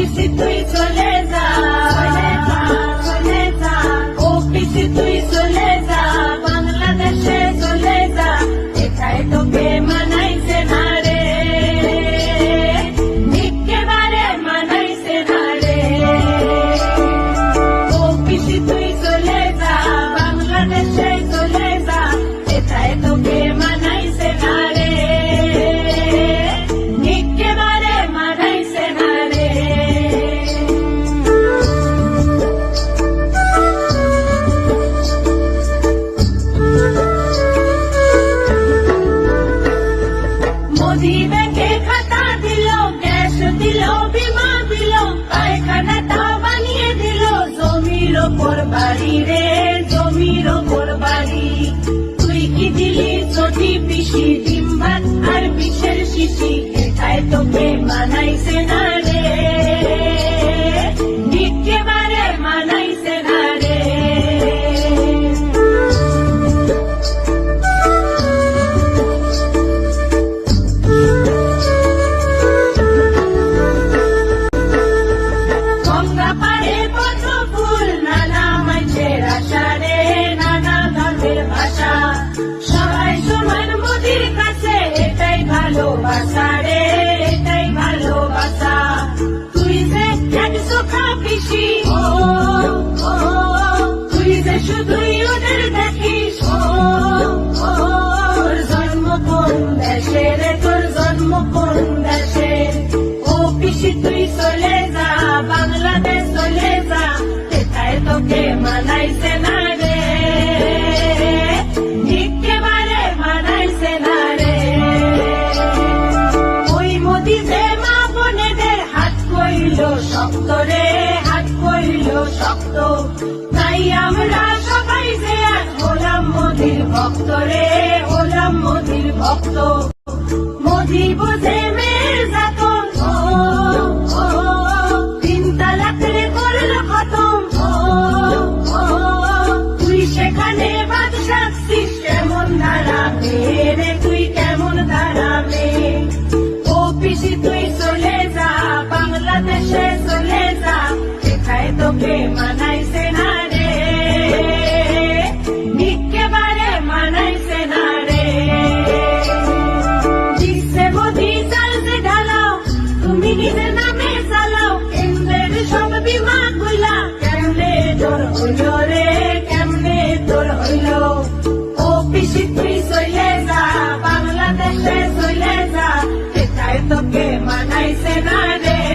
পিসি তুই চলে যা, চলে যা, ও পিসি তুই চলে যা, বাংলাদেশে চলে যা, এটাই তোকে মানাইছে না রে, একেবারে মানাইছে না রে। ও পিসি তুই চলে যা, বাংলাদেশে চলে যা, এটাই তোকে মানাইছে না রে, একেবারে মানাইছে না রে। মোদি ব্যাংকে খাতা দিল, গ্যাস দিল, বিমা দিল, কারখানাটা বানিয়ে দিল, জমির ওপর বাড়ি রে, জমির ওপর বাড়ি। তুই কি দিলি চটি পিসি, ডিম ভাত আর বিষের শিশি, এটাই তোকে মানাইছে না রে, একেবারে মানাইছে না রে। গঙ্গা পাড়ে পদ্ম ফুল, নানা মানুষের আশা রে, নানা ধর্মের ভাষা, সবাই সমান মোদির কাছে, এটাই ভালোবাসা রে, এটাই ভালোবাসা। তুই যে একশো পিসি, ও ও, তুই যে শুধুই ওদের দেখিস, ও ও, তোর জন্ম কোন দেশে রে, তোর জন্ম কোন দেশে। ও পিসি তুই চলে যা, বাংলাদেশ চলে যা, এটাই তোকে মানাইছে না রে, একেবারে মানাইছে না রে। ওই মোদি যে মা বোনেদের হাত কইল শক্ত রে, হাত কইল শক্ত, তাই আমরা সবাই যে আজ হলাম মোদির ভক্ত রে, হলাম মোদির ভক্ত। মোদি বোঝে মেয়ের যাতন, ও ও, 3 তালাক রে করলো খতম, ও ও, তুই সেখানে বাদশা ছিস, কেমন দাঁড়াবে রে, তুই কেমন দাঁড়াবে। ও পিসি তুই চলে যা, বাংলাদেশে চলে যা, এটাই তোকে মানাইছে না রে, একেবারে মানাইছে না রে। দিচ্ছে মোদি চাল যে ঢালাও, তুমি নিজের নামে চালাও, কেন্দ্রের সব বিমা গুলা, কেমনে তোর হইল রে, কেমনে তোর হইল। ও পিসি তুই চলে যা, বাংলাদেশে চলে যা, এটাই তোকে মানাইছে না রে।